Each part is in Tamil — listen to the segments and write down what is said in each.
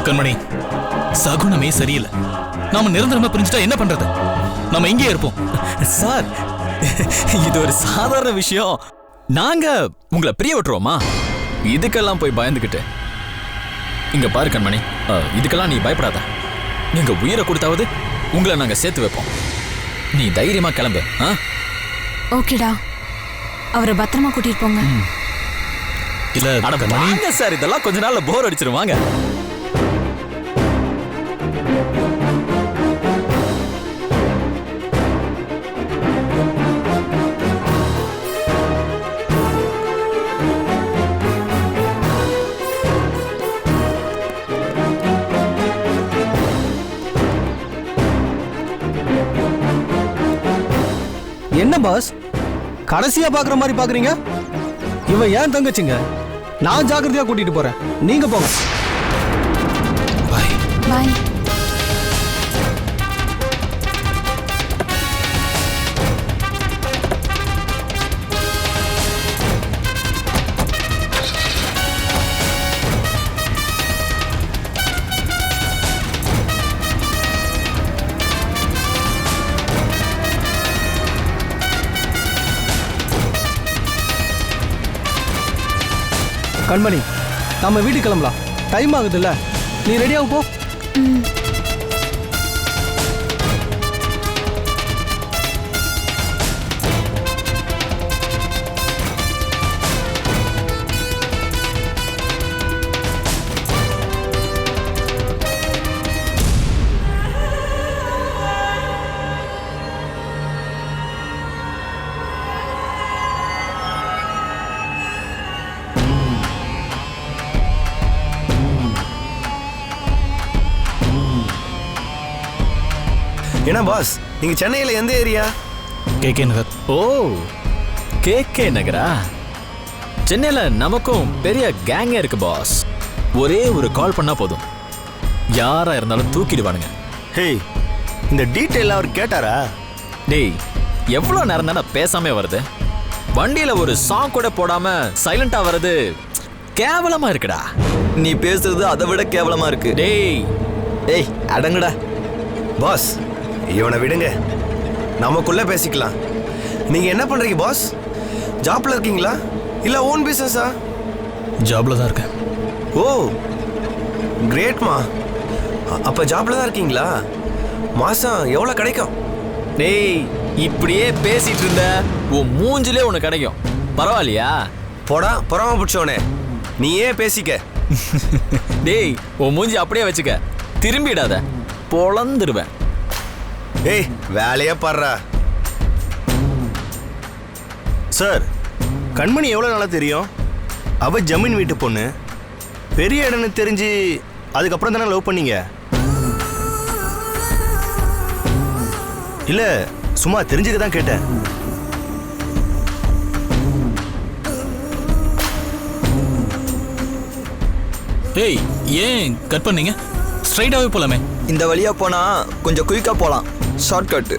கண்மணி, சகுனமே சரியில்லை. நாம நிரந்தரமா பிரிஞ்சுட்டா என்ன பண்றது? நம்ம இங்கே இருப்போம். சார், இது ஒரு சாதாரண விஷயம். நாங்க உங்களை பிரிய விட்டுருவோமா? இதுக்கெல்லாம் போய் பயந்துகிட்டு. இங்க பாரு கண்மணி, இதுக்கெல்லாம் நீ பயப்படாத. நீங்க உயிரை கொடுத்தாவது உங்களை நாங்க சேர்த்து வைப்போம். நீ தைரியமா கிளம்பு. ஓகேடா, அவரை பத்திரமா கூட்டிட்டு போங்க. இல்ல வாங்க சார், இதெல்லாம் கொஞ்ச நாள்ல போர் அடிச்சிருவாங்க. என்ன பாஸ், கடைசியா பாக்குற மாதிரி பாக்குறீங்க? இவ ஏன் தங்கச்சிங்க. நான் ஜாக்கிரதையா கூட்டிட்டு போறேன், நீங்க போங்க. பாய் பாய். கண்மணி, நம்ம வீட்டுக்கு கிளம்பலாம். டைம் ஆகுதுல்ல, நீ ரெடியாக போ. என்ன பாஸ், நீங்க சென்னையில எந்த ஏரியா? கேகே நகர். ஓ, கேகே நகரா? சென்னையில நமக்கும் பெரிய கேங்கே இருக்கு பாஸ். ஒரே ஒரு கால் பண்ணா போதும், யாரா இருந்தாலும் தூக்கிடுவானுங்க. ஹேய், இந்த டீட்டெயில் அவர் கேட்டாரா? டேய், எவ்வளோ நேரம் தானே பேசாம வருது? வண்டியில ஒரு சாங் கூட போடாம சைலண்டா வர்றது கேவலமா இருக்குடா. நீ பேசுறது அதை விட கேவலமா இருக்கு. டேய் ஏய், அடங்குடா. பாஸ், இவனை விடுங்க, நமக்குள்ள பேசிக்கலாம். நீங்க என்ன பண்றீங்க பாஸ்? ஜாப்ல இருக்கீங்களா இல்ல ஓன் பிசினஸா? ஜாப்ல தான் இருக்கேன். ஓ கிரேட்மா. அப்ப ஜாப்ல தான் இருக்கீங்களா? மாசம் எவ்வளவு கிடைக்கும்? டேய், இப்படியே பேசிட்டு இருந்த உன் மூஞ்சிலே உனக்கு கிடைக்கும். பரவாயில்லையா? போடா பொறாம பிடிச்சோனே, நீயே பேசிக்க. டேய், உன் மூஞ்சி அப்படியே வச்சுக்க, திரும்பிடாத, பொளந்துருவேன். ஏய், வேலையா பாடுறா. சார், கண்மணி எவ்வளோ நாளாக தெரியும்? அவ ஜமீன் வீட்டு பொண்ணு. பெரிய இடம்னு தெரிஞ்சு அதுக்கப்புறம் தானே லவ் பண்ணீங்க? இல்லை, சும்மா தெரிஞ்சுக்க தான் கேட்டேன். ஏய், ஏன் கட் பண்ணீங்க? ஸ்ட்ரைட்டாவே போலாமே. இந்த வழியா போனா கொஞ்சம் குயிக்கா போலாம், ஷார்ட்கட்.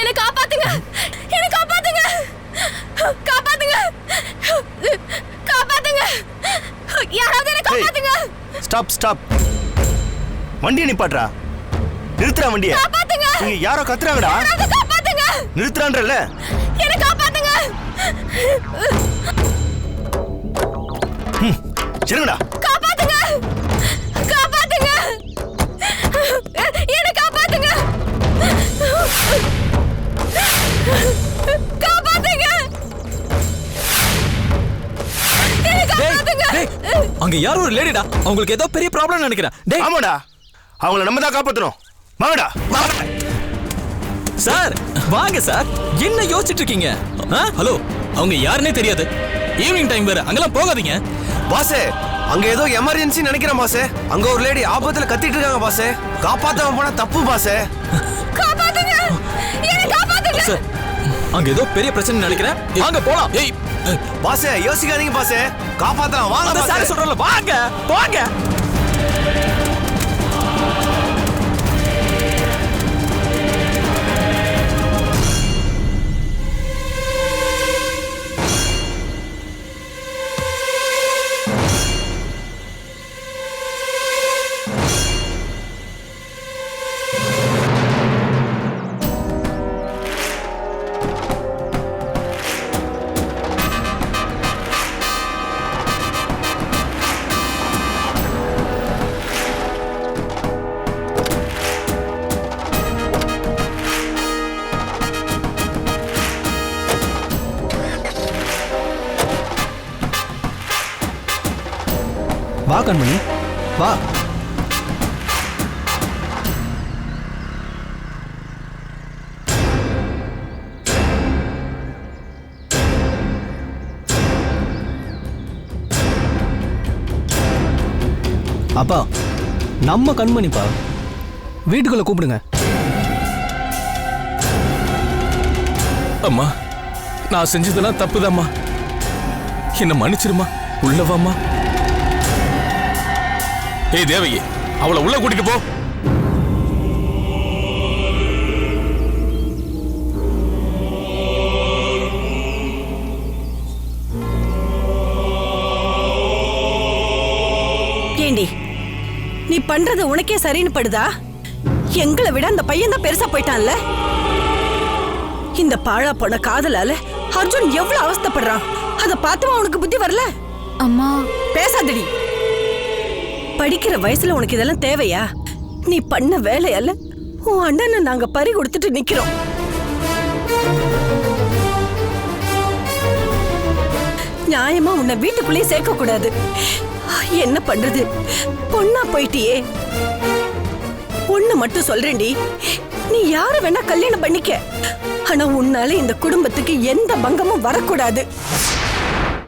என்ன காப்பாத்துங்க, என்ன காப்பாத்துங்க, காப்பாத்துங்க, காப்பாத்துங்க, யாராவது என்ன காப்பாத்துங்க. ஸ்டாப் ஸ்டாப், வண்டியை நிப்பாட்றா. நிறுத்துறா வண்டியை. காப்பாத்துங்க, நீங்க யாரோ கத்துறாங்கடா. காப்பாத்துங்க, நிறுத்துறான்றல்ல. என்ன காப்பாத்துங்க. சரிங்கடா. காப்பாத்துங்க, காப்பாத்துங்க, என்ன காப்பாத்துங்க, காப்பாத்துங்க, என்ன காப்பாத்துங்க. அங்க யாரோ ஒரு லேடிடா, அவங்களுக்கு ஏதோ பெரிய ப்ராப்ளம் நினைக்கிறேன். டேய், ஆமாடா, அவங்கள நம்ம தான் காப்பாற்றணும். வாங்கடா. சார் வாங்க சார், என்ன யோசிச்சுட்டு இருக்கீங்க? ஹலோ, அவங்க யாருன்னே தெரியாது. ஈவினிங் டைம் வேற, அங்கெல்லாம் போகாதீங்க. பாசே, அங்க ஏதோ எமர்ஜென்சி நினைக்கிறேன் பாசே. அங்க ஒரு லேடி ஆபத்துல கத்திட்டு இருக்காங்க பாசே. காப்பாத்தாம போனா தப்பு பாசே. காப்பாத்துங்க, என்ன காப்பாத்துங்க. சார், அங்க ஏதோ பெரிய பிரச்சனை நினைக்கிறேன், வாங்க போலாம். ஏய், பாசே யோசிக்காதீங்க பாசே, காப்பாத்தலாம் வாங்க அந்த சார் பாசே. சொல்றல, வாங்க வாங்க. வா கண்மணி வா. அப்பா நம்ம கண்மணிப்பா, வீட்டுக்குள்ள கூப்பிடுங்க. அம்மா, நான் செஞ்சதெல்லாம் தப்புதாம்மா, என்ன மன்னிச்சிருமா. உள்ளவாம்மா. ஏய் தேவகி, அவளை உள்ள கூட்டிட்டு போ. ஏண்டி, நீ பண்றது உனக்கே சரின்னு படுதா? எங்களை விட அந்த பையன் தான் பெருசா போயிட்டான்ல. இந்த பாழா போன காதலால அர்ஜுன் எவ்வளவு அவஸ்தைப்படுறான். அத பார்த்துமா உனக்கு புத்தி வரல? அம்மா பேசாதடி. படிக்கிற வயசுல உனக்கு இதெல்லாம் தேவையா? நீ பண்ண வேலையால உன் அண்ணனை நாங்க பறி கொடுத்துட்டு நிக்கிறோம். நியாயமா உன்னை வீட்டுக்குள்ளேயே சேர்க்க கூடாது. என்ன பண்றது, பொண்ணா போயிட்டியே. ஒண்ணு மட்டும் சொல்றேன்டி, நீ யார வேணா கல்யாணம் பண்ணிக்க, ஆனா உன்னால இந்த குடும்பத்துக்கு எந்த பங்கமும் வரக்கூடாது.